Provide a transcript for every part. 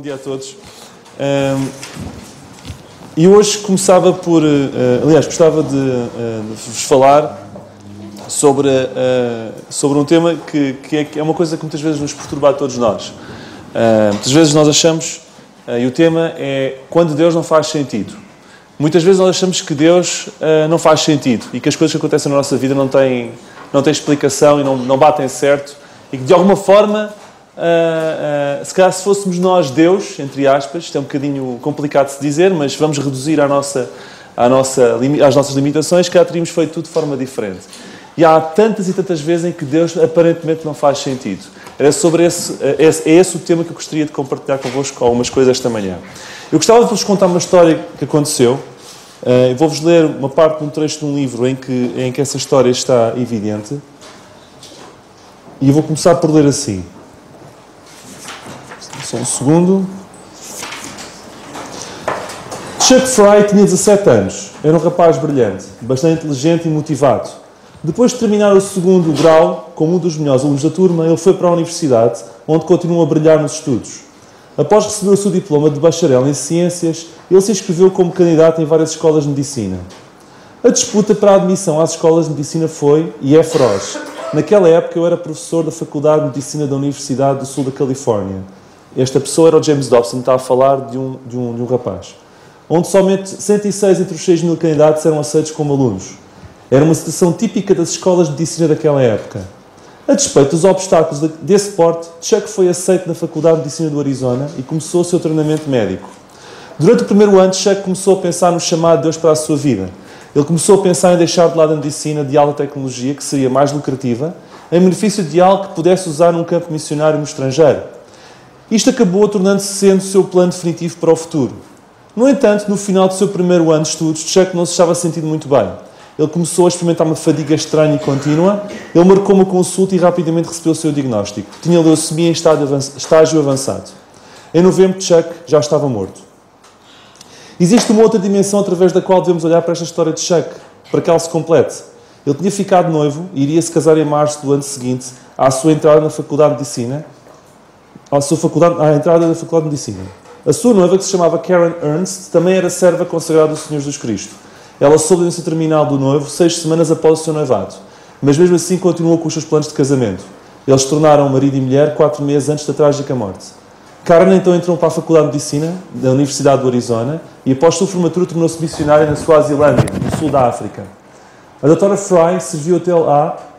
dia a todos. E hoje começava por... aliás, gostava de vos falar sobre um tema que é uma coisa que muitas vezes nos perturba a todos nós. Muitas vezes nós achamos, e o tema é quando Deus não faz sentido. Muitas vezes nós achamos que Deus não faz sentido e que as coisas que acontecem na nossa vida não têm explicação e não batem certo e que de alguma forma... se calhar se fôssemos nós Deus, entre aspas, isto é um bocadinho complicado de se dizer, mas vamos reduzir às nossas limitações, que já teríamos feito tudo de forma diferente. E há tantas e tantas vezes em que Deus aparentemente não faz sentido. É esse o tema que eu gostaria de compartilhar convosco algumas coisas esta manhã. Eu gostava de vos contar uma história que aconteceu. Eu vou-vos ler uma parte de um trecho de um livro em que essa história está evidente. E eu vou começar por ler assim. Só um segundo. Chuck Fry tinha 17 anos. Era um rapaz brilhante, bastante inteligente e motivado. Depois de terminar o segundo grau, como um dos melhores alunos da turma, ele foi para a universidade, onde continuou a brilhar nos estudos. Após receber o seu diploma de bacharel em ciências, ele se inscreveu como candidato em várias escolas de medicina. A disputa para a admissão às escolas de medicina foi, e é feroz. Naquela época eu era professor da Faculdade de Medicina da Universidade do Sul da Califórnia. Esta pessoa era o James Dobson, está a falar de um rapaz. Onde somente 106 entre os 6.000 candidatos eram aceitos como alunos. Era uma situação típica das escolas de medicina daquela época. A despeito dos obstáculos desse porte, Chuck foi aceito na Faculdade de Medicina do Arizona e começou o seu treinamento médico. Durante o primeiro ano, Chuck começou a pensar no chamado de Deus para a sua vida. Ele começou a pensar em deixar de lado a medicina de alta tecnologia, que seria mais lucrativa, em benefício de algo que pudesse usar num campo missionário no estrangeiro. Isto acabou tornando-se sendo o seu plano definitivo para o futuro. No entanto, no final do seu primeiro ano de estudos, Chuck não se estava sentindo muito bem. Ele começou a experimentar uma fadiga estranha e contínua. Ele marcou uma consulta e rapidamente recebeu o seu diagnóstico. Tinha leucemia em estágio avançado. Em novembro, Chuck já estava morto. Existe uma outra dimensão através da qual devemos olhar para esta história de Chuck, para que ela se complete. Ele tinha ficado noivo e iria se casar em março do ano seguinte, à sua entrada na Faculdade de Medicina. À entrada da Faculdade de Medicina. A sua noiva, que se chamava Karen Ernst, também era serva consagrada do Senhor Jesus Cristo. Ela soube da doença terminal do noivo 6 semanas após o seu noivado, mas mesmo assim continuou com os seus planos de casamento. Eles se tornaram marido e mulher 4 meses antes da trágica morte. Karen então entrou para a Faculdade de Medicina da Universidade do Arizona e após sua formatura tornou-se missionária na Suazilândia, no sul da África. A doutora Fry serviu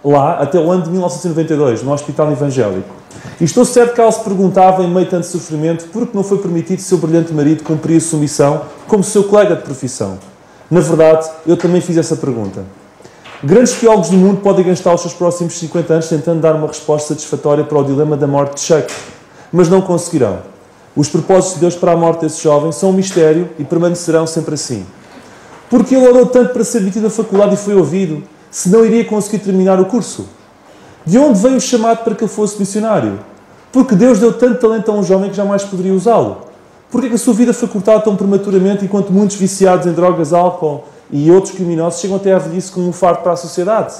lá até o ano de 1992, no Hospital Evangélico. E estou certo que ela se perguntava, em meio a tanto sofrimento, por que não foi permitido seu brilhante marido cumprir a sua missão como seu colega de profissão. Na verdade, eu também fiz essa pergunta. Grandes teólogos do mundo podem gastar os seus próximos 50 anos tentando dar uma resposta satisfatória para o dilema da morte de Chuck, mas não conseguirão. Os propósitos de Deus para a morte desse jovem são um mistério e permanecerão sempre assim. Porque ele orou tanto para ser admitido à faculdade e foi ouvido, se não iria conseguir terminar o curso? De onde veio o chamado para que ele fosse missionário? Porque Deus deu tanto talento a um jovem que jamais poderia usá-lo. Porquê que a sua vida foi cortada tão prematuramente enquanto muitos viciados em drogas, álcool e outros criminosos chegam até à velhice como um fardo para a sociedade?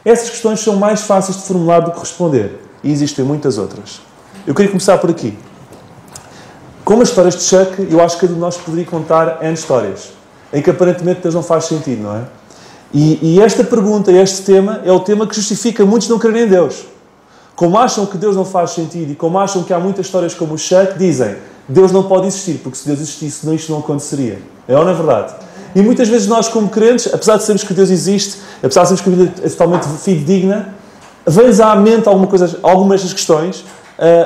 Essas questões são mais fáceis de formular do que responder. E existem muitas outras. Eu queria começar por aqui. Como as histórias de Chuck, eu acho que cada um de nós poderia contar N histórias, em que aparentemente Deus não faz sentido, não é? E esta pergunta, este tema, é o tema que justifica muitos não crerem em Deus. Como acham que Deus não faz sentido e como acham que há muitas histórias como o Chuck, dizem Deus não pode existir, porque se Deus existisse, isto não aconteceria. É ou não é verdade? E muitas vezes nós, como crentes, apesar de sabermos que Deus existe, apesar de sabermos que a vida é totalmente fidedigna, vem-nos à mente algumas das questões,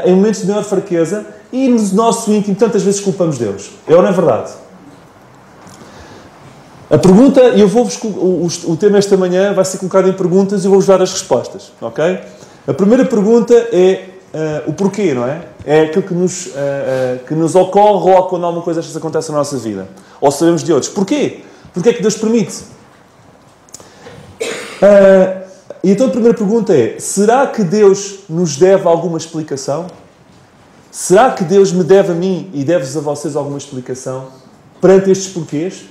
em momentos de maior fraqueza, e no nosso íntimo tantas vezes culpamos Deus. É ou não é verdade? A pergunta, e o tema esta manhã vai ser colocado em perguntas e eu vou-vos dar as respostas, ok? A primeira pergunta é o porquê, não é? É aquilo que nos ocorre logo quando alguma coisa destas acontece na nossa vida. Ou sabemos de outros. Porquê? Porquê é que Deus permite? E então a primeira pergunta é, será que Deus nos deve alguma explicação? Será que Deus me deve a mim e deve-vos a vocês alguma explicação perante estes porquês?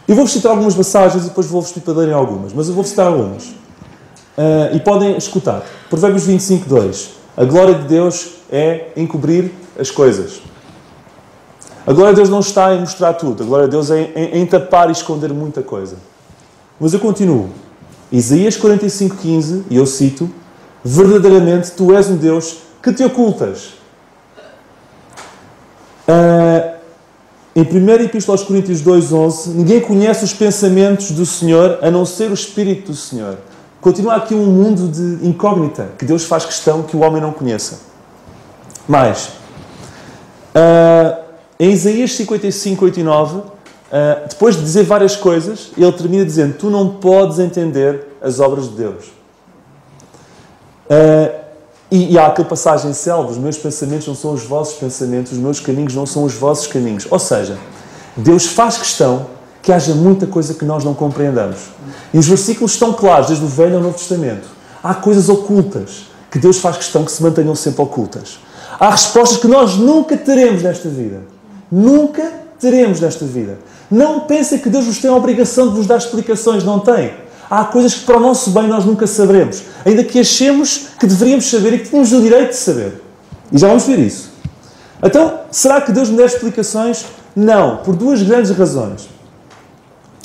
Eu vou-vos citar algumas passagens e depois vou-vos pedir em algumas, mas eu vou citar algumas. E podem escutar. Provérbios 25, 2. A glória de Deus é encobrir as coisas. A glória de Deus não está em mostrar tudo. A glória de Deus é em tapar e esconder muita coisa. Mas eu continuo. Isaías 45:15, e eu cito, verdadeiramente tu és um Deus que te ocultas. Em 1 Epístola aos Coríntios 2:11, ninguém conhece os pensamentos do Senhor a não ser o Espírito do Senhor. Continua aqui um mundo de incógnita que Deus faz questão que o homem não conheça. Mais, em Isaías 55, 8 e 9, depois de dizer várias coisas, ele termina dizendo: tu não podes entender as obras de Deus. E há aquela passagem célebre: os meus pensamentos não são os vossos pensamentos, os meus caminhos não são os vossos caminhos. Ou seja, Deus faz questão que haja muita coisa que nós não compreendamos. E os versículos estão claros, desde o Velho ao Novo Testamento. Há coisas ocultas que Deus faz questão que se mantenham sempre ocultas. Há respostas que nós nunca teremos nesta vida. Nunca teremos nesta vida. Não pensem que Deus nos tem a obrigação de vos dar explicações. Não tem. Há coisas que para o nosso bem nós nunca saberemos. Ainda que achemos que deveríamos saber e que tínhamos o direito de saber. E já vamos ver isso. Então, será que Deus me deve explicações? Não. Por duas grandes razões.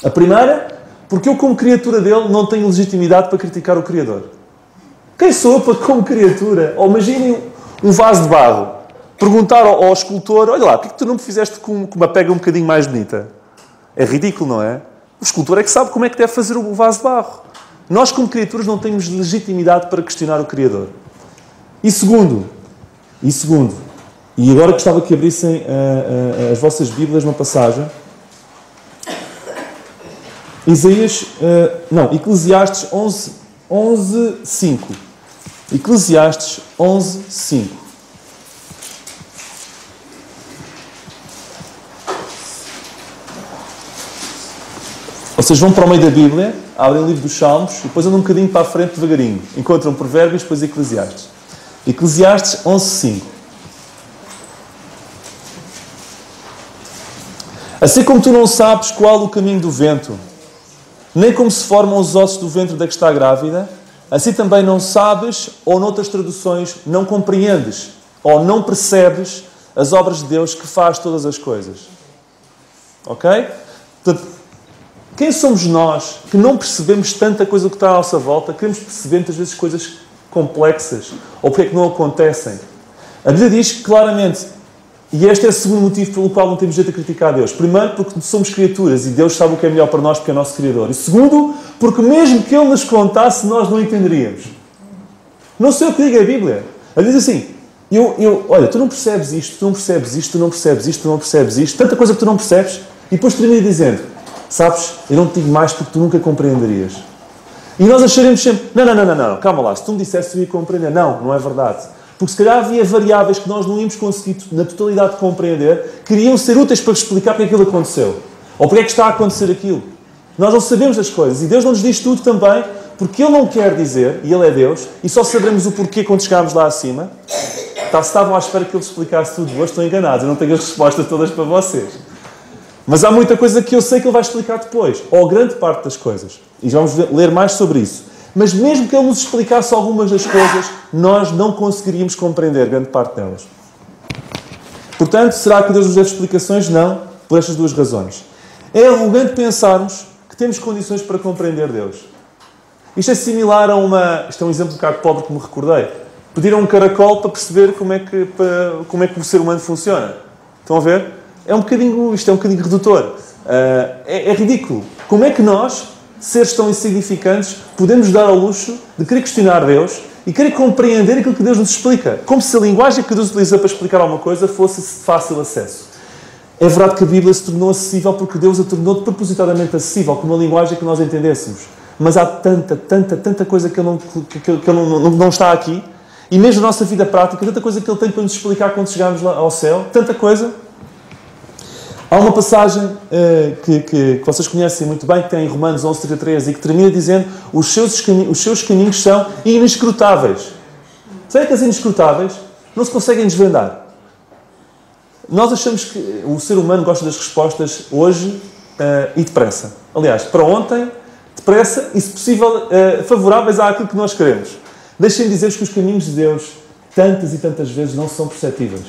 A primeira, porque eu como criatura dele não tenho legitimidade para criticar o Criador. Quem sou eu para, como criatura? Ou imaginem um vaso de barro. Perguntar ao escultor: olha lá, porquê que tu não me fizeste com uma pega um bocadinho mais bonita? É ridículo, não é? O escultor é que sabe como é que deve fazer o vaso de barro. Nós, como criaturas, não temos legitimidade para questionar o Criador. E segundo, e agora gostava que abrissem as vossas Bíblias numa passagem. Eclesiastes 11:5. Eclesiastes 11:5. Vocês vão para o meio da Bíblia, abrem o livro dos Salmos e depois andam um bocadinho para a frente devagarinho. Encontram Provérbios, depois Eclesiastes. Eclesiastes 11:5. Assim como tu não sabes qual o caminho do vento, nem como se formam os ossos do ventre da que está grávida, assim também não sabes, ou noutras traduções, não compreendes, ou não percebes as obras de Deus que faz todas as coisas. Ok? Portanto, quem somos nós que não percebemos tanta coisa que está à nossa volta, queremos perceber muitas vezes coisas complexas, ou porque é que não acontecem? A Bíblia diz claramente, e este é o segundo motivo pelo qual não temos jeito de criticar a Deus. Primeiro, porque somos criaturas e Deus sabe o que é melhor para nós porque é o nosso Criador. E segundo, porque mesmo que Ele nos contasse, nós não entenderíamos. Não sei o que diga a Bíblia. Ele diz assim: olha, tu não percebes isto, tu não percebes isto, tu não percebes isto, tu não percebes isto, tanta coisa que tu não percebes, e depois termina dizendo: sabes, eu não te digo mais porque tu nunca compreenderias. E nós acharemos sempre: não, calma lá, se tu me dissesse eu ia compreender. Não é verdade. Porque se calhar havia variáveis que nós não íamos conseguir na totalidade de compreender, que iriam ser úteis para explicar porque aquilo aconteceu. Ou porque é que está a acontecer aquilo. Nós não sabemos as coisas. E Deus não nos diz tudo também, porque Ele não quer dizer, e Ele é Deus, e só saberemos o porquê quando chegarmos lá acima. Se estavam à espera que Ele explicasse tudo, hoje estão enganados. Eu não tenho as respostas todas para vocês. Mas há muita coisa que eu sei que Ele vai explicar depois. Ou grande parte das coisas. E já vamos ler mais sobre isso. Mas mesmo que Ele nos explicasse algumas das coisas, nós não conseguiríamos compreender grande parte delas. Portanto, será que Deus nos deve explicações? Não, por estas duas razões. É arrogante pensarmos que temos condições para compreender Deus. Isto é similar a Isto é um exemplo um bocado pobre que me recordei. Pedir a um caracol para perceber como é que o ser humano funciona. Estão a ver? Isto é um bocadinho redutor. É ridículo. Como é que nós, seres tão insignificantes, podemos dar ao luxo de querer questionar Deus e querer compreender aquilo que Deus nos explica? Como se a linguagem que Deus utiliza para explicar alguma coisa fosse de fácil acesso. É verdade que a Bíblia se tornou acessível porque Deus a tornou propositadamente acessível, com uma linguagem que nós entendêssemos. Mas há tanta coisa que Ele não está aqui. E mesmo na nossa vida prática, tanta coisa que Ele tem para nos explicar quando chegarmos lá ao céu. Tanta coisa. Há uma passagem que vocês conhecem muito bem, que tem em Romanos 11:33 e que termina dizendo: os seus caminhos são inescrutáveis. Sabem que as inescrutáveis não se conseguem desvendar. Nós achamos que o ser humano gosta das respostas hoje e depressa. Aliás, para ontem, depressa e, se possível, favoráveis àquilo que nós queremos. Deixem-me dizer-vos que os caminhos de Deus tantas e tantas vezes não são perceptíveis.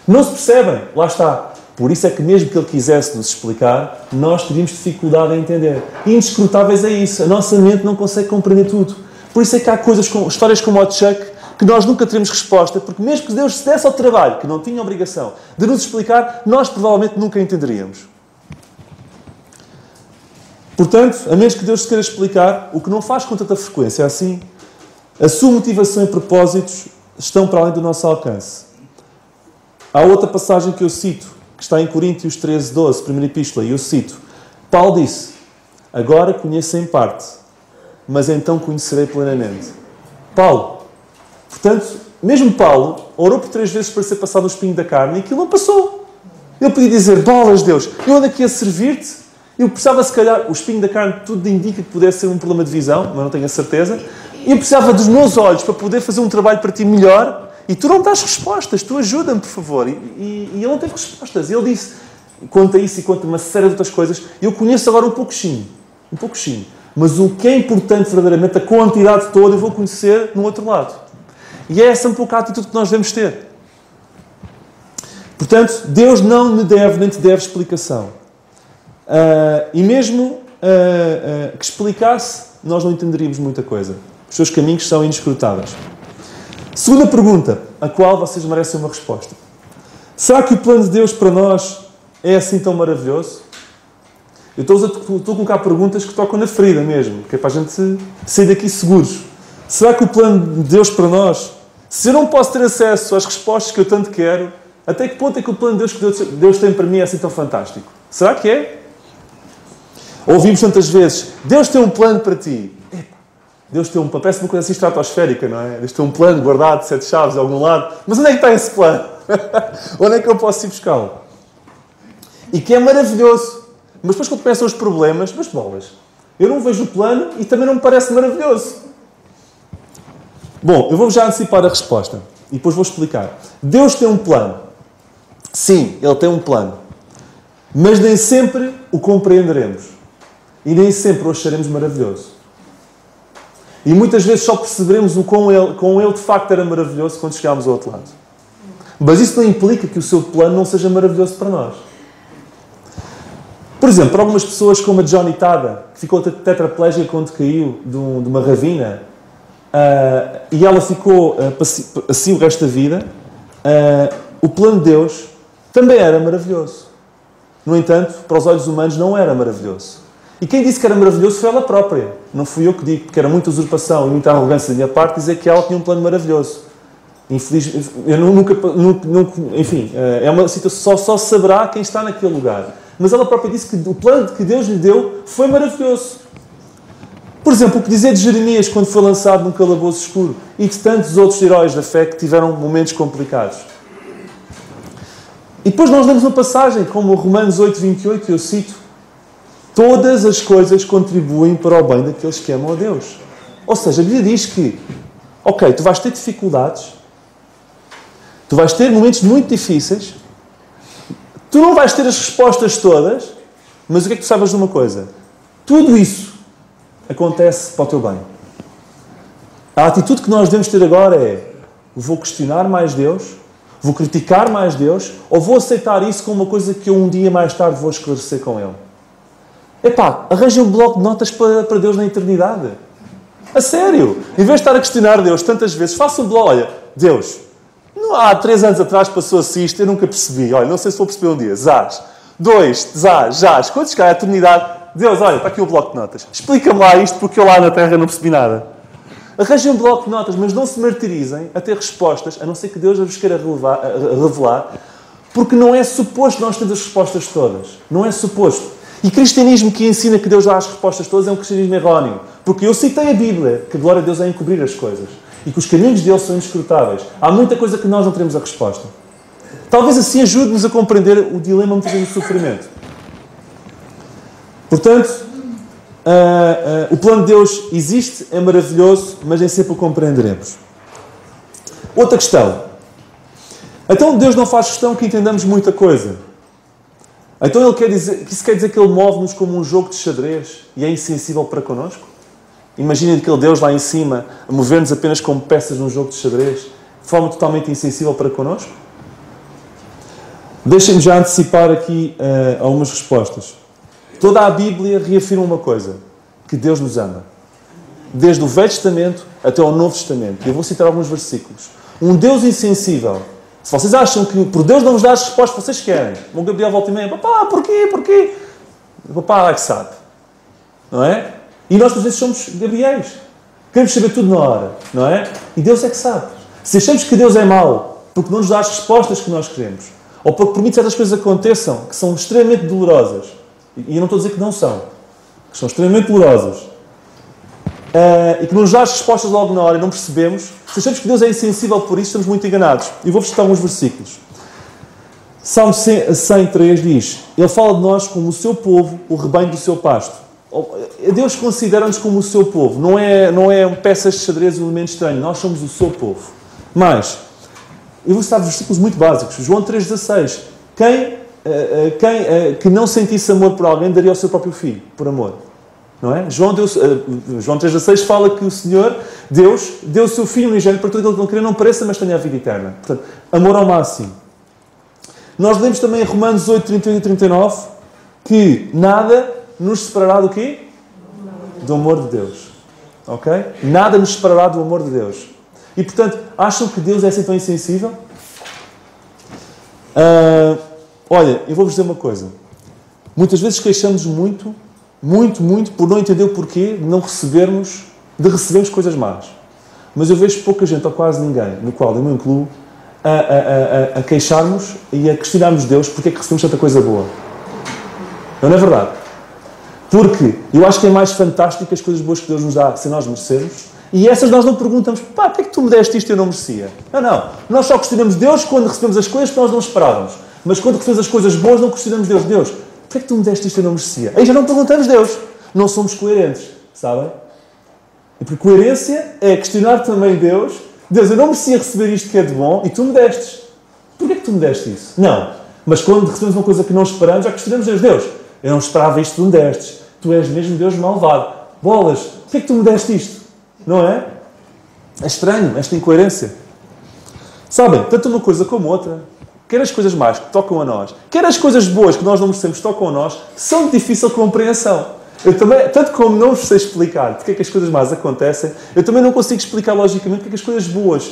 Não se percebem, lá está. Por isso é que mesmo que Ele quisesse nos explicar, nós teríamos dificuldade em entender. Inescrutáveis é isso. A nossa mente não consegue compreender tudo. Por isso é que há histórias como o Chuck, que nós nunca teremos resposta, porque mesmo que Deus se desse ao trabalho, que não tinha obrigação de nos explicar, nós provavelmente nunca entenderíamos. Portanto, a menos que Deus se queira explicar, o que não faz com tanta frequência assim, a sua motivação e propósitos estão para além do nosso alcance. Há outra passagem que eu cito, que está em Coríntios 13, 12, primeira epístola, e eu cito. Paulo disse, agora conheço em parte, mas então conhecerei plenamente. Paulo. Portanto, mesmo Paulo orou por 3 vezes para ser passado o espinho da carne e aquilo não passou. Ele podia dizer, bolas, Deus, eu ando aqui a servir-te. Eu precisava, se calhar, o espinho da carne tudo indica que pudesse ser um problema de visão, mas não tenho a certeza. Eu precisava dos meus olhos para poder fazer um trabalho para ti melhor. E tu não dás respostas, tu ajuda-me, por favor. E ele não teve respostas. Ele disse, quanto a isso e quanto a uma série de outras coisas, eu conheço agora um pouquinho. Mas o que é importante verdadeiramente, a quantidade toda, eu vou conhecer no outro lado. E é essa um pouco a atitude que nós devemos ter. Portanto, Deus não me deve, nem te deve explicação. E mesmo que explicasse, nós não entenderíamos muita coisa. Os seus caminhos são inescrutáveis. Segunda pergunta, a qual vocês merecem uma resposta. Será que o plano de Deus para nós é assim tão maravilhoso? Eu estou a colocar perguntas que tocam na ferida mesmo, que é para a gente sair daqui seguros. Será que o plano de Deus para nós, se eu não posso ter acesso às respostas que eu tanto quero, até que ponto é que o plano de Deus que Deus tem para mim é assim tão fantástico? Será que é? Ouvimos tantas vezes, Deus tem um plano para ti. Deus tem um plano, parece uma coisa assim estratosférica, não é? Deus tem um plano guardado de 7 chaves a algum lado. Mas onde é que está esse plano? Onde é que eu posso ir buscá-lo? E que é maravilhoso. Mas depois quando começam os problemas, mas bolas, eu não vejo o plano e também não me parece maravilhoso. Bom, eu vou já antecipar a resposta. E depois vou explicar. Deus tem um plano. Sim, Ele tem um plano. Mas nem sempre o compreenderemos. E nem sempre o acharemos maravilhoso. E muitas vezes só perceberemos o quão ele de facto era maravilhoso quando chegámos ao outro lado. Mas isso não implica que o seu plano não seja maravilhoso para nós. Por exemplo, para algumas pessoas como a Johnny Tada, que ficou tetraplégica quando caiu de uma ravina, e ela ficou assim o resto da vida, o plano de Deus também era maravilhoso. No entanto, para os olhos humanos não era maravilhoso. E quem disse que era maravilhoso foi ela própria. Não fui eu que digo, porque era muita usurpação e muita arrogância da minha parte dizer que ela tinha um plano maravilhoso. Infelizmente, eu nunca enfim, é uma situação, só saberá quem está naquele lugar. Mas ela própria disse que o plano que Deus lhe deu foi maravilhoso. Por exemplo, o que dizer de Jeremias quando foi lançado num calabouço escuro e de tantos outros heróis da fé que tiveram momentos complicados. E depois nós lemos uma passagem como Romanos 8:28, eu cito, todas as coisas contribuem para o bem daqueles que amam a Deus. Ou seja, a Bíblia diz que, ok, tu vais ter dificuldades, tu vais ter momentos muito difíceis, tu não vais ter as respostas todas, mas o que é que tu sabes de uma coisa? Tudo isso acontece para o teu bem. A atitude que nós devemos ter agora é, vou questionar mais Deus, vou criticar mais Deus, ou vou aceitar isso como uma coisa que eu um dia mais tarde vou esclarecer com Ele. Epá, arranjem um bloco de notas para Deus na eternidade. A sério. Em vez de estar a questionar Deus tantas vezes, faça um bloco. Olha, Deus, não há 3 anos atrás passou-se isto, eu nunca percebi. Olha, não sei se vou perceber um dia. Zás. 2, zás. Quando chegar à eternidade, Deus, olha, está aqui o bloco de notas. Explica-me lá isto, porque eu lá na Terra não percebi nada. Arranjem um bloco de notas, mas não se martirizem a ter respostas, a não ser que Deus vos queira revelar, porque não é suposto nós termos as respostas todas. Não é suposto. E cristianismo que ensina que Deus dá as respostas todas é um cristianismo erróneo. Porque eu citei a Bíblia, que a glória a Deus é encobrir as coisas. E que os caminhos dele são inescrutáveis. Há muita coisa que nós não teremos a resposta. Talvez assim ajude-nos a compreender o dilema muitas vezes do sofrimento. Portanto, o plano de Deus existe, é maravilhoso, mas nem sempre o compreenderemos. Outra questão. Então Deus não faz questão que entendamos muita coisa. Então isso quer dizer que Ele move-nos como um jogo de xadrez e é insensível para connosco? Imaginem aquele Deus lá em cima a mover-nos apenas como peças num jogo de xadrez. de forma totalmente insensível para connosco? Deixem-me já antecipar aqui algumas respostas. Toda a Bíblia reafirma uma coisa, que Deus nos ama. Desde o Velho Testamento até ao Novo Testamento. Eu vou citar alguns versículos. Um Deus insensível. Se vocês acham que por Deus não vos dá as respostas que vocês querem, o Gabriel volta e meia, papá, porquê? O papá é que sabe. Não é? E nós, por vezes, somos Gabriéis. Queremos saber tudo na hora. Não é? E Deus é que sabe. Se achamos que Deus é mau, porque não nos dá as respostas que nós queremos, ou porque permite certas coisas aconteçam, que são extremamente dolorosas, e eu não estou a dizer que não são, que são extremamente dolorosas, e que não nos dá as respostas logo na hora e não percebemos, se achamos que Deus é insensível por isso, estamos muito enganados. E vou-vos citar alguns versículos. Salmo 103 diz, Ele fala de nós como o seu povo, o rebanho do seu pasto. Deus considera-nos como o seu povo. Não é peças de xadrez, um elemento estranho. Nós somos o seu povo. Mas, eu vou citar versículos muito básicos. João 3,16. Quem que não sentisse amor por alguém, daria ao seu próprio filho, por amor. Não é? João 3,16 fala que o Senhor, Deus, deu o seu Filho unigênito para todo aquele que não querer, não pareça, mas tenha a vida eterna. Portanto, amor ao máximo. Nós lemos também em Romanos 8, 38 e 39 que nada nos separará do quê? Do amor de Deus. Ok? Nada nos separará do amor de Deus. E, portanto, acham que Deus é assim tão insensível? Olha, eu vou-vos dizer uma coisa. Muitas vezes queixamos muito por não entender o porquê de recebermos coisas más. Mas eu vejo pouca gente, ou quase ninguém, no qual eu me incluo, a queixarmos e a questionarmos Deus porque é que recebemos tanta coisa boa. Não é verdade? Porque eu acho que é mais fantástico as coisas boas que Deus nos dá sem nós merecermos. E essas nós não perguntamos, porquê é que tu me deste isto e eu não merecia? Não. Nós só questionamos Deus quando recebemos as coisas que nós não esperávamos. Mas quando recebemos as coisas boas, não questionamos Deus. Deus, porquê é que tu me deste isto e eu não merecia? Aí já não perguntamos Deus. Não somos coerentes, sabem? E porque coerência é questionar também Deus. Deus, eu não merecia receber isto que é de bom e tu me destes. Porquê é que tu me deste isso? Não. Mas quando recebemos uma coisa que não esperamos, já questionamos Deus. Deus, eu não esperava isto que tu me destes. Tu és mesmo Deus malvado. Bolas, porquê é que tu me deste isto? Não é? É estranho, esta incoerência. Sabem, tanto uma coisa como outra, quer as coisas más que tocam a nós, quer as coisas boas que nós não merecemos que tocam a nós, são de difícil compreensão. Eu também, tanto como não vos sei explicar porque é que as coisas más acontecem, eu também não consigo explicar logicamente porque é que as coisas boas,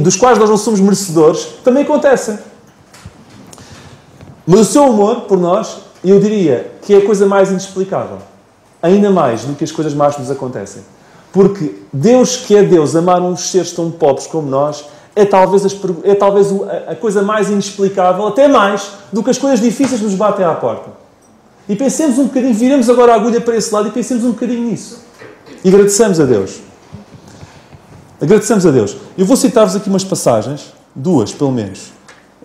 dos quais nós não somos merecedores, também acontecem. Mas o seu amor por nós, eu diria que é a coisa mais inexplicável. Ainda mais do que as coisas más que nos acontecem. Porque Deus, que é Deus, amar uns seres tão pobres como nós, é talvez a coisa mais inexplicável, até mais, do que as coisas difíceis que nos batem à porta. E pensemos um bocadinho, viremos agora a agulha para esse lado e pensemos um bocadinho nisso. E agradecemos a Deus. Agradecemos a Deus. Eu vou citar-vos aqui umas passagens, duas pelo menos.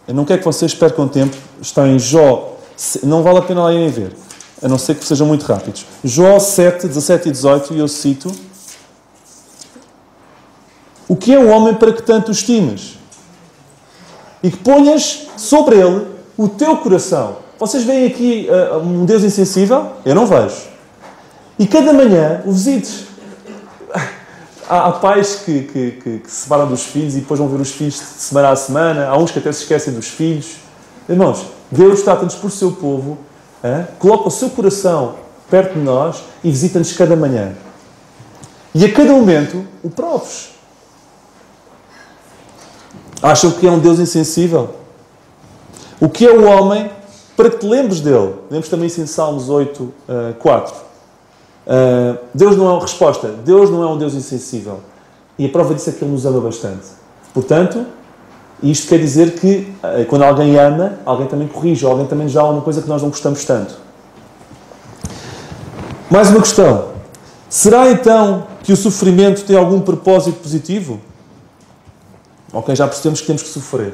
Eu não quero que vocês percam tempo. Está em Jó, não vale a pena lá irem ver, a não ser que sejam muito rápidos. Jó 7, 17 e 18, e eu cito: o que é um homem para que tanto o estimes? E que ponhas sobre ele o teu coração. Vocês veem aqui um Deus insensível? Eu não vejo. E cada manhã o visites. Há pais que se separam dos filhos e depois vão ver os filhos de semana a semana. Há uns que até se esquecem dos filhos. Irmãos, Deus trata-nos por seu povo, coloca o seu coração perto de nós e visita-nos cada manhã. E a cada momento o proves. Acham que é um Deus insensível? O que é o homem para que te lembres dele? Lembres também isso em Salmos 8, 4. Deus não é uma resposta. Deus não é um Deus insensível. E a prova disso é que Ele nos ama bastante. Portanto, isto quer dizer que quando alguém ama, alguém também corrige, alguém também nos dá alguma coisa que nós não gostamos tanto. Mais uma questão. Será então que o sofrimento tem algum propósito positivo? Ok, já percebemos que temos que sofrer.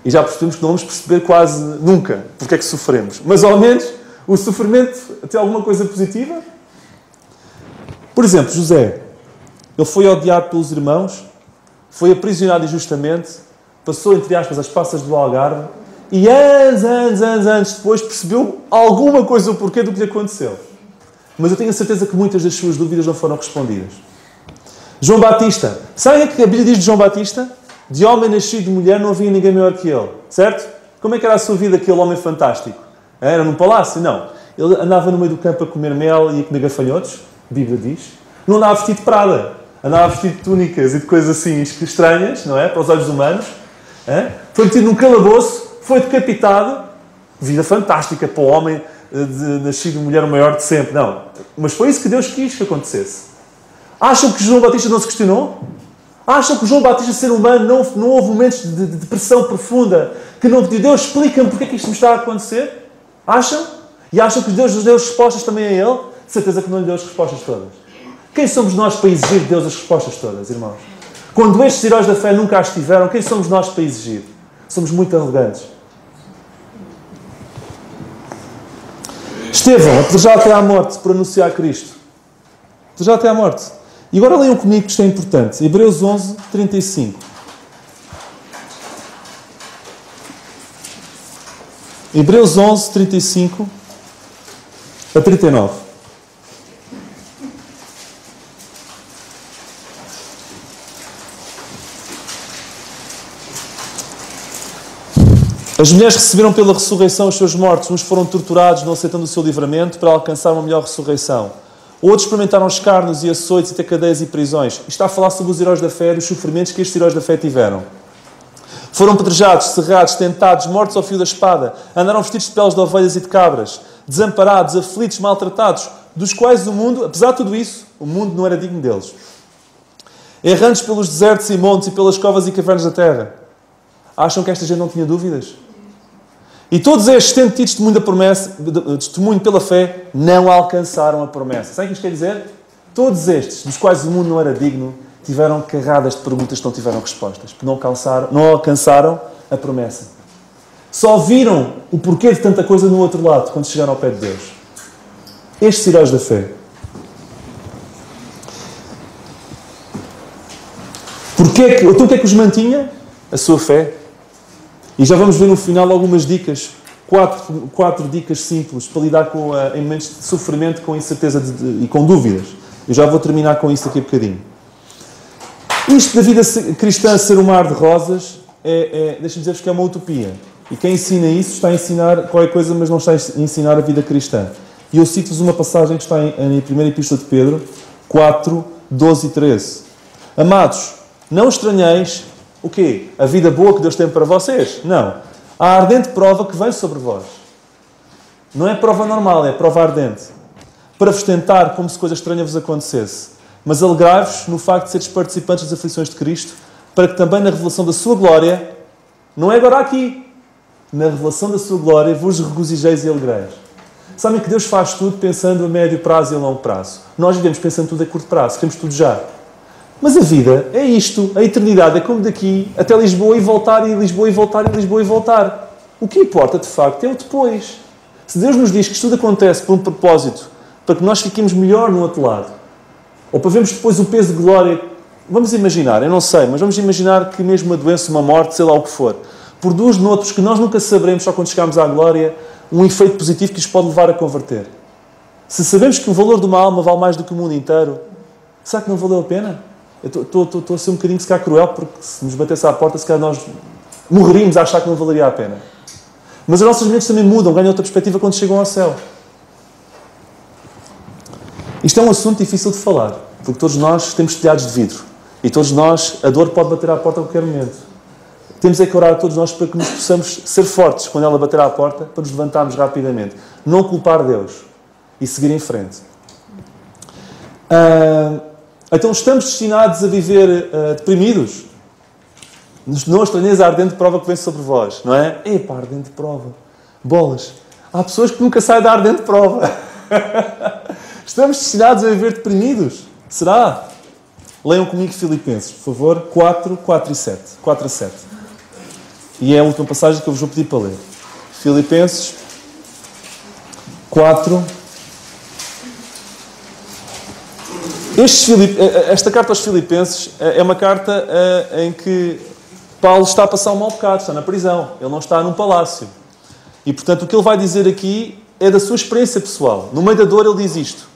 E já percebemos que não vamos perceber quase nunca porque é que sofremos. Mas, ao menos, o sofrimento tem alguma coisa positiva? Por exemplo, José. Ele foi odiado pelos irmãos, foi aprisionado injustamente, passou, entre aspas, as passas do Algarve e anos depois percebeu alguma coisa o porquê do que lhe aconteceu. Mas eu tenho a certeza que muitas das suas dúvidas não foram respondidas. João Batista. Sabem o que a Bíblia diz de João Batista? De homem nascido de mulher não havia ninguém maior que ele. Certo? Como é que era a sua vida, aquele homem fantástico? Era num palácio? Não. Ele andava no meio do campo a comer mel e a comer gafanhotos. A Bíblia diz. Não andava vestido de prada. Andava vestido de túnicas e de coisas assim estranhas, não é? Para os olhos humanos. Foi metido num calabouço. Foi decapitado. Vida fantástica para o homem nascido de mulher o maior de sempre. Não. Mas foi isso que Deus quis que acontecesse. Acham que João Batista não se questionou? Acham que João Batista, ser humano, não houve momentos de depressão profunda que não pediu? Deus, explica-me porque é que isto me está a acontecer? Acham? E acham que Deus nos deu as respostas também a ele? De certeza que não lhe deu as respostas todas. Quem somos nós para exigir de Deus as respostas todas, irmãos? Quando estes heróis da fé nunca as tiveram, quem somos nós para exigir? Somos muito arrogantes. Estevão, apedrejado até à morte por anunciar Cristo. Apedrejado até à morte. E agora leiam comigo que isto é importante. Hebreus 11, 35. Hebreus 11, 35 a 39. As mulheres receberam pela ressurreição os seus mortos. Uns foram torturados, não aceitando o seu livramento, para alcançar uma melhor ressurreição. Outros experimentaram escárnios e açoites e até cadeias e prisões. Isto está a falar sobre os heróis da fé e os sofrimentos que estes heróis da fé tiveram. Foram apedrejados, serrados, tentados, mortos ao fio da espada. Andaram vestidos de peles de ovelhas e de cabras. Desamparados, aflitos, maltratados, dos quais o mundo, apesar de tudo isso, o mundo não era digno deles. Errantes pelos desertos e montes e pelas covas e cavernas da terra. Acham que esta gente não tinha dúvidas? E todos estes, tendo tido testemunho da promessa, testemunho pela fé, não alcançaram a promessa. Sabe o que isto quer dizer? Todos estes, dos quais o mundo não era digno, tiveram carradas de perguntas que não tiveram respostas, porque não alcançaram a promessa. Só viram o porquê de tanta coisa no outro lado, quando chegaram ao pé de Deus. Estes heróis da fé. Então o que é que os mantinha? A sua fé. E já vamos ver no final algumas dicas, quatro dicas simples para lidar em momentos de sofrimento, com incerteza e com dúvidas. Eu já vou terminar com isso daqui a bocadinho. Isto da vida cristã ser um mar de rosas, deixa-me dizer-vos que é uma utopia. E quem ensina isso está a ensinar qualquer coisa, mas não está a ensinar a vida cristã. E eu cito-vos uma passagem que está em 1 Epístola de Pedro, 4, 12 e 13. Amados, não estranheis o quê? A vida boa que Deus tem para vocês? Não. A ardente prova que vem sobre vós. Não é prova normal, é prova ardente. Para vos tentar como se coisa estranha vos acontecesse. Mas alegrai-vos no facto de seres participantes das aflições de Cristo, para que também na revelação da sua glória, não é agora aqui, na revelação da sua glória, vos regozijeis e alegreis. Sabem que Deus faz tudo pensando a médio prazo e a longo prazo. Nós vivemos pensando tudo a curto prazo, queremos tudo já. Mas a vida é isto, a eternidade é como daqui até Lisboa e voltar, e Lisboa e voltar, e Lisboa e voltar. O que importa, de facto, é o depois. Se Deus nos diz que isto tudo acontece por um propósito, para que nós fiquemos melhor no outro lado, ou para vermos depois o peso de glória, vamos imaginar, eu não sei, mas vamos imaginar que mesmo uma doença, uma morte, sei lá o que for, produz noutros que nós nunca saberemos, só quando chegarmos à glória, um efeito positivo que os pode levar a converter. Se sabemos que o valor de uma alma vale mais do que o mundo inteiro, será que não valeu a pena? Eu estou a ser um bocadinho, se calhar, cruel, porque se nos batesse à porta, se calhar nós morreríamos a achar que não valeria a pena. Mas as nossas mentes também mudam, ganham outra perspectiva quando chegam ao céu. Isto é um assunto difícil de falar, porque todos nós temos telhados de vidro. E todos nós, a dor pode bater à porta a qualquer momento. Temos é que orar a todos nós para que nos possamos ser fortes quando ela bater à porta, para nos levantarmos rapidamente. Não culpar Deus e seguir em frente. Então estamos destinados a viver deprimidos? Não estranheis a ardente prova que vem sobre vós, não é? Epá, ardente prova. Bolas. Há pessoas que nunca saem da ardente prova. Estamos destinados a viver deprimidos? Será? Leiam comigo Filipenses, por favor, 4 a 7. E é a última passagem que eu vos vou pedir para ler. Filipenses 4. Esta carta aos Filipenses é uma carta em que Paulo está a passar um mau bocado, está na prisão, ele não está num palácio. E, portanto, o que ele vai dizer aqui é da sua experiência pessoal. No meio da dor ele diz isto: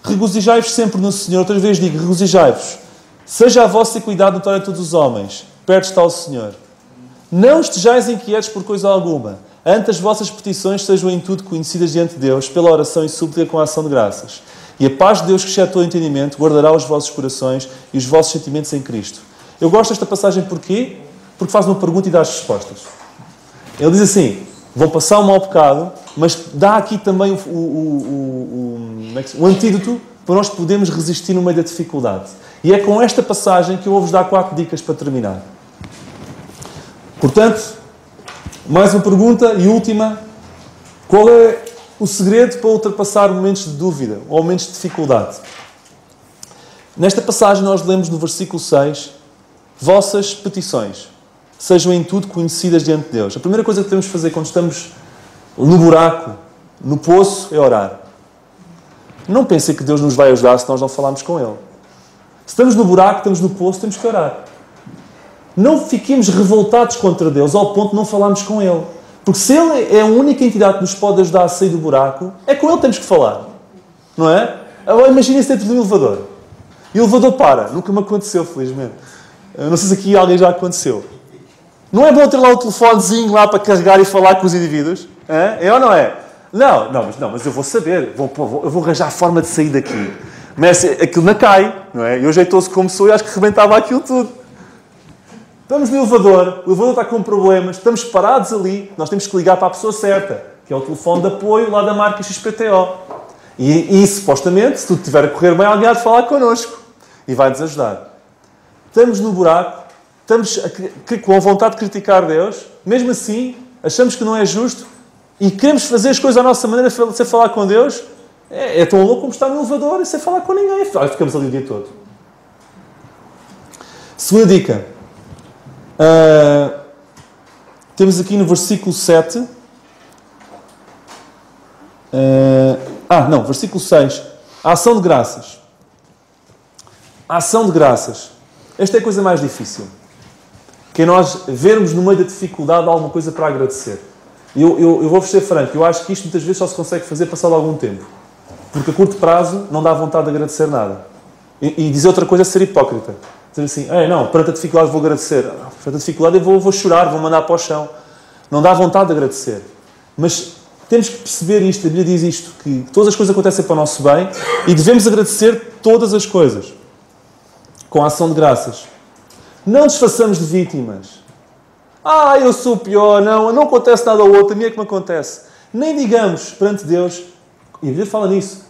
regozijai-vos sempre no Senhor. Outra vez digo, regozijai-vos. Seja a vossa equidade notória a todos os homens. Perto está o Senhor. Não estejais inquietos por coisa alguma. Antes as vossas petições sejam em tudo conhecidas diante de Deus, pela oração e súplica com a ação de graças. E a paz de Deus, que excede todo entendimento, guardará os vossos corações e os vossos sentimentos em Cristo. Eu gosto desta passagem porquê? Porque faz uma pergunta e dá as respostas. Ele diz assim, vão passar um mau bocado, mas dá aqui também o antídoto para nós podermos resistir no meio da dificuldade. E é com esta passagem que eu vou-vos dar 4 dicas para terminar. Portanto, mais uma pergunta e última. Qual é o segredo para ultrapassar momentos de dúvida ou momentos de dificuldade? Nesta passagem nós lemos no versículo 6, vossas petições sejam em tudo conhecidas diante de Deus. A primeira coisa que temos de fazer quando estamos no buraco, no poço, é orar. Não pensem que Deus nos vai ajudar se nós não falarmos com Ele. Se estamos no buraco, estamos no poço, temos que orar. Não fiquemos revoltados contra Deus ao ponto de não falarmos com Ele. Porque se Ele é a única entidade que nos pode ajudar a sair do buraco, é com Ele que temos que falar. Não é? Agora imaginem-se dentro de um elevador. E o elevador para. Nunca me aconteceu, felizmente. Não sei se aqui alguém já aconteceu. Não é bom ter lá o telefonezinho lá para carregar e falar com os indivíduos? É ou não é? Não, mas eu vou saber. Eu vou arranjar a forma de sair daqui. Mas aquilo não cai, não é? Eu ajeitou-se como sou e acho que rebentava aquilo tudo. Estamos no elevador, o elevador está com problemas, estamos parados ali, nós temos que ligar para a pessoa certa, que é o telefone de apoio lá da marca XPTO. E supostamente, se tudo estiver a correr bem, alguém há de falar connosco e vai-nos ajudar. Estamos no buraco, estamos com a vontade de criticar Deus, mesmo assim, achamos que não é justo e queremos fazer as coisas à nossa maneira, sem falar com Deus. É tão louco como estar no elevador e sem falar com ninguém. Ficamos ali o dia todo. Segunda dica. Temos aqui no versículo 7. Versículo 6. A ação de graças. A ação de graças. Esta é a coisa mais difícil. Que é nós vermos no meio da dificuldade alguma coisa para agradecer. Eu vou-vos ser franco. Eu acho que isto muitas vezes só se consegue fazer passado algum tempo. Porque a curto prazo não dá vontade de agradecer nada. E dizer outra coisa é ser hipócrita. Dizer assim, perante a dificuldade vou agradecer. Perante a dificuldade eu vou chorar, vou mandar para o chão. Não dá vontade de agradecer. Mas temos que perceber isto, a Bíblia diz isto, que todas as coisas acontecem para o nosso bem e devemos agradecer todas as coisas. Com a ação de graças. Não nos façamos de vítimas. Eu sou o pior, não acontece nada ao outro, a mim é que me acontece. Nem digamos perante Deus, e a Bíblia fala nisso,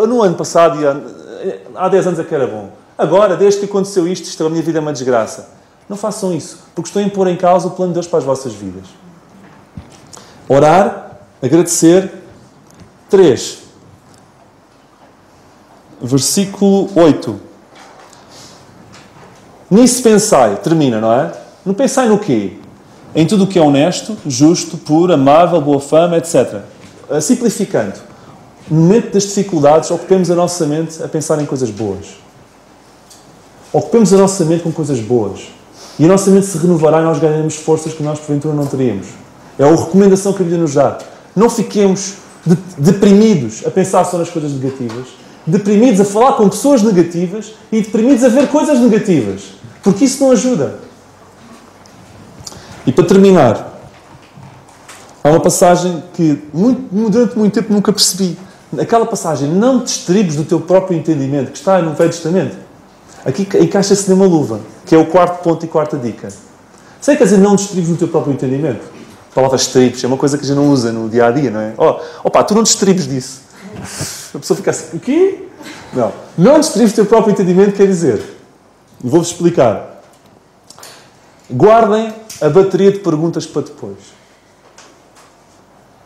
no ano passado, há 10 anos é que era bom. Agora, desde que aconteceu isto, a minha vida é uma desgraça. Não façam isso, porque estão a pôr em causa o plano de Deus para as vossas vidas. Orar, agradecer. 3. Versículo 8. Nisso pensai, termina, não é? Não pensai no quê? Em tudo o que é honesto, justo, puro, amável, boa fama, etc. Simplificando, no momento das dificuldades, ocupemos a nossa mente a pensar em coisas boas. Ocupemos a nossa mente com coisas boas. E a nossa mente se renovará e nós ganharemos forças que nós, porventura, não teríamos. É a recomendação que a Bíblia nos dá. Não fiquemos deprimidos a pensar só nas coisas negativas, deprimidos a falar com pessoas negativas e deprimidos a ver coisas negativas. Porque isso não ajuda. E para terminar, há uma passagem que durante muito tempo nunca percebi. Aquela passagem, não te estribes do teu próprio entendimento, que está no Velho Testamento. Aqui encaixa-se numa luva, que é o 4º ponto e 4ª dica. Sei que quer dizer não te estribes no teu próprio entendimento. A palavra estribes é uma coisa que a gente não usa no dia-a-dia, não é? Tu não te estribes disso. A pessoa fica assim, o quê? Não te estribes do teu próprio entendimento quer dizer. Vou-vos explicar. Guardem a bateria de perguntas para depois.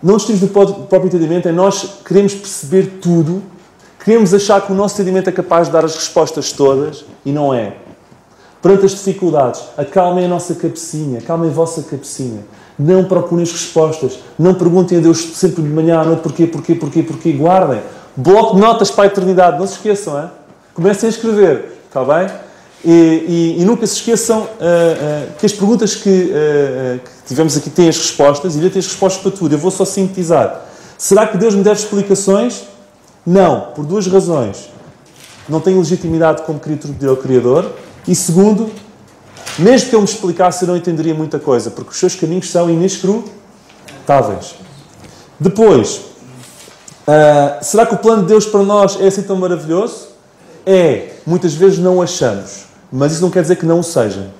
Não estribes do próprio entendimento é nós queremos perceber tudo, queremos achar que o nosso entendimento é capaz de dar as respostas todas e não é. Perante as dificuldades, acalmem a nossa cabecinha, acalmem a vossa cabecinha. Não procurem as respostas. Não perguntem a Deus sempre de manhã à noite porquê. Guardem. Bloco de notas para a eternidade. Não se esqueçam, é? Comecem a escrever. Está bem? E nunca se esqueçam que as perguntas que tivemos aqui têm as respostas e ele tem as respostas para tudo. Eu vou só sintetizar. Será que Deus me deve explicações? Não. Por 2 razões. não tenho legitimidade como criatura de Deus, Criador. E segundo, mesmo que Ele me explicasse, eu não entenderia muita coisa, porque os seus caminhos são inescrutáveis. Depois, será que o plano de Deus para nós é assim tão maravilhoso? É. Muitas vezes não o achamos, mas isso não quer dizer que não o seja.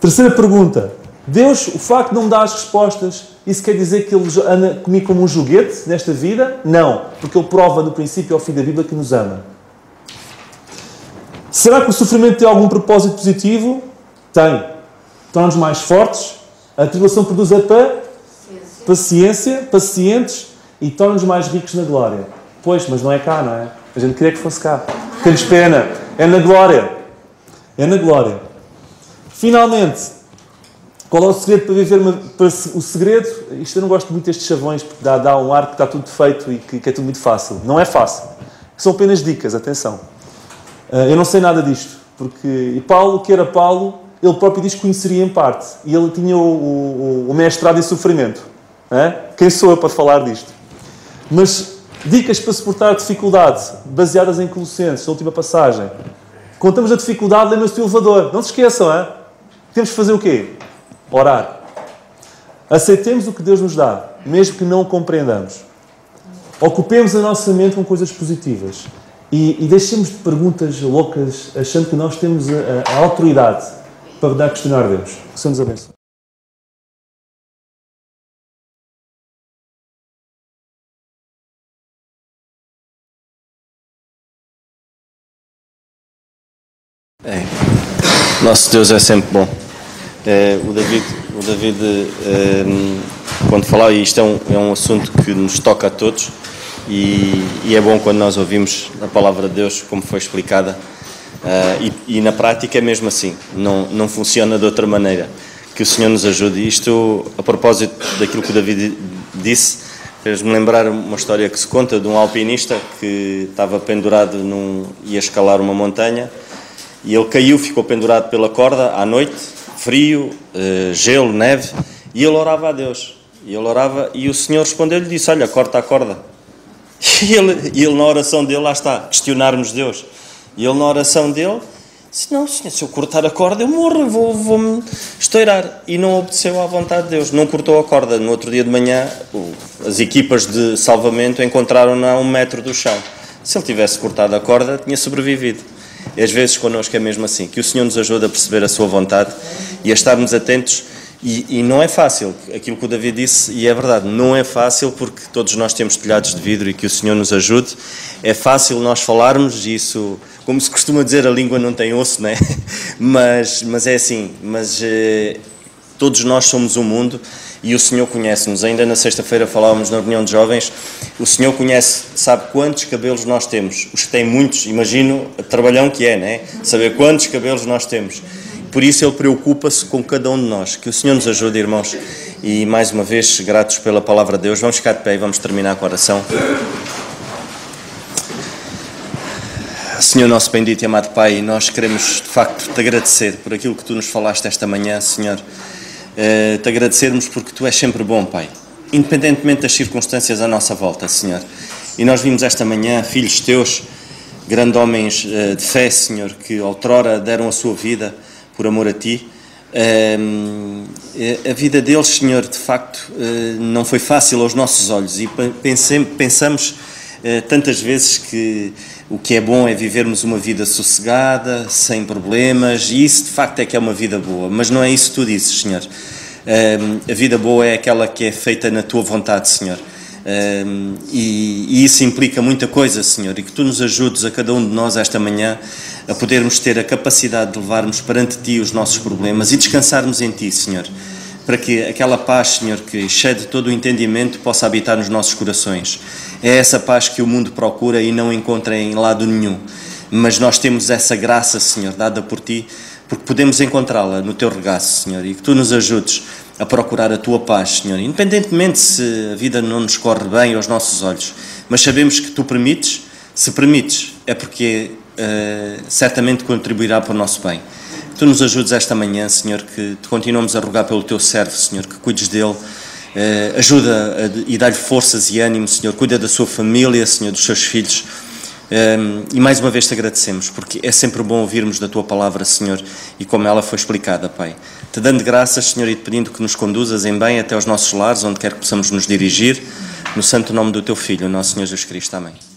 Terceira pergunta. Deus, o facto de não me dar as respostas, isso quer dizer que Ele anda comigo como um joguete nesta vida? Não, porque Ele prova no princípio e ao fim da Bíblia que nos ama. Será que o sofrimento tem algum propósito positivo? Tem. Torna-nos mais fortes. A tribulação produz a paciência, pacientes, e torna-nos mais ricos na glória. Pois, mas não é cá, não é? A gente queria que fosse cá. Temos pena. É na glória. É na glória. Finalmente, qual é o segredo para viver o segredo? Isto eu não gosto muito destes chavões, porque dá um ar que está tudo feito e que é tudo muito fácil. Não é fácil. São apenas dicas, atenção. Eu não sei nada disto, porque e Paulo, que era Paulo, ele próprio diz que conheceria em parte. E ele tinha o mestrado em sofrimento. Quem sou eu para falar disto? Mas dicas para suportar a dificuldade, baseadas em Colossenses, a última passagem. Contamos a dificuldade, lembra-se do elevador. Não se esqueçam, temos que fazer o quê? Orar. Aceitemos o que Deus nos dá, mesmo que não o compreendamos. Ocupemos a nossa mente com coisas positivas. E deixemos de perguntas loucas, achando que nós temos a autoridade para dar a questionar Deus. Que o Senhor nos abençoe. Nosso Deus é sempre bom. O David quando falava, e isto é um assunto que nos toca a todos, e é bom quando nós ouvimos a palavra de Deus como foi explicada, e na prática é mesmo assim, não funciona de outra maneira. Que o Senhor nos ajude. Isto, a propósito daquilo que o David disse, fez-me lembrar uma história que se conta de um alpinista que estava pendurado ia escalar uma montanha, e ele caiu, ficou pendurado pela corda à noite, frio, gelo, neve, e ele orava a Deus. E o Senhor respondeu-lhe e disse: olha, corta a corda. E ele na oração dele, lá está, questionarmos Deus. E ele na oração dele disse: não, Senhor, se eu cortar a corda eu morro, vou-me estourar. E não obedeceu à vontade de Deus, não cortou a corda. No outro dia de manhã, as equipas de salvamento encontraram-na a 1 metro do chão. Se ele tivesse cortado a corda, tinha sobrevivido. E às vezes connosco é mesmo assim. Que o Senhor nos ajude a perceber a sua vontade e a estarmos atentos. E não é fácil, aquilo que o David disse, e é verdade, não é fácil, porque todos nós temos telhados de vidro, e que o Senhor nos ajude. É fácil nós falarmos, e isso, como se costuma dizer, a língua não tem osso, não é? Mas é assim, todos nós somos um mundo, e o Senhor conhece-nos. Ainda na sexta-feira falávamos na reunião de jovens, o Senhor conhece, sabe quantos cabelos nós temos. Os que têm muitos, imagino o trabalhão que é, não é? Saber quantos cabelos nós temos. Por isso Ele preocupa-se com cada um de nós. Que o Senhor nos ajude, irmãos. E mais uma vez, gratos pela palavra de Deus. Vamos ficar de pé e vamos terminar com a oração. Senhor nosso bendito e amado Pai, nós queremos de facto te agradecer por aquilo que Tu nos falaste esta manhã, Senhor. Te agradecermos porque Tu és sempre bom, Pai. Independentemente das circunstâncias à nossa volta, Senhor. E nós vimos esta manhã filhos Teus, grandes homens de fé, Senhor, que outrora deram a sua vida por amor a Ti. A vida deles, Senhor, de facto, não foi fácil aos nossos olhos, e pensamos tantas vezes que o que é bom é vivermos uma vida sossegada, sem problemas, e isso de facto é que é uma vida boa, mas não é isso que Tu dizes, Senhor. A vida boa é aquela que é feita na Tua vontade, Senhor. E isso implica muita coisa, Senhor, e que Tu nos ajudes a cada um de nós esta manhã a podermos ter a capacidade de levarmos perante Ti os nossos problemas e descansarmos em Ti, Senhor, para que aquela paz, Senhor, que excede todo o entendimento, possa habitar nos nossos corações. É essa paz que o mundo procura e não encontra em lado nenhum, mas nós temos essa graça, Senhor, dada por Ti, porque podemos encontrá-la no Teu regaço, Senhor, e que Tu nos ajudes a procurar a Tua paz, Senhor, independentemente se a vida não nos corre bem aos nossos olhos, mas sabemos que Tu permites. Se permites, é porque certamente contribuirá para o nosso bem. Tu nos ajudes esta manhã, Senhor, que te continuamos a rogar pelo Teu servo, Senhor, que cuides dele, ajuda e dá-lhe forças e ânimo, Senhor, cuida da sua família, Senhor, dos seus filhos. E mais uma vez te agradecemos, porque é sempre bom ouvirmos da tua palavra, Senhor, e como ela foi explicada, Pai. Te dando graças, Senhor, e te pedindo que nos conduzas em bem até aos nossos lares, onde quer que possamos nos dirigir, no santo nome do teu Filho, nosso Senhor Jesus Cristo. Amém.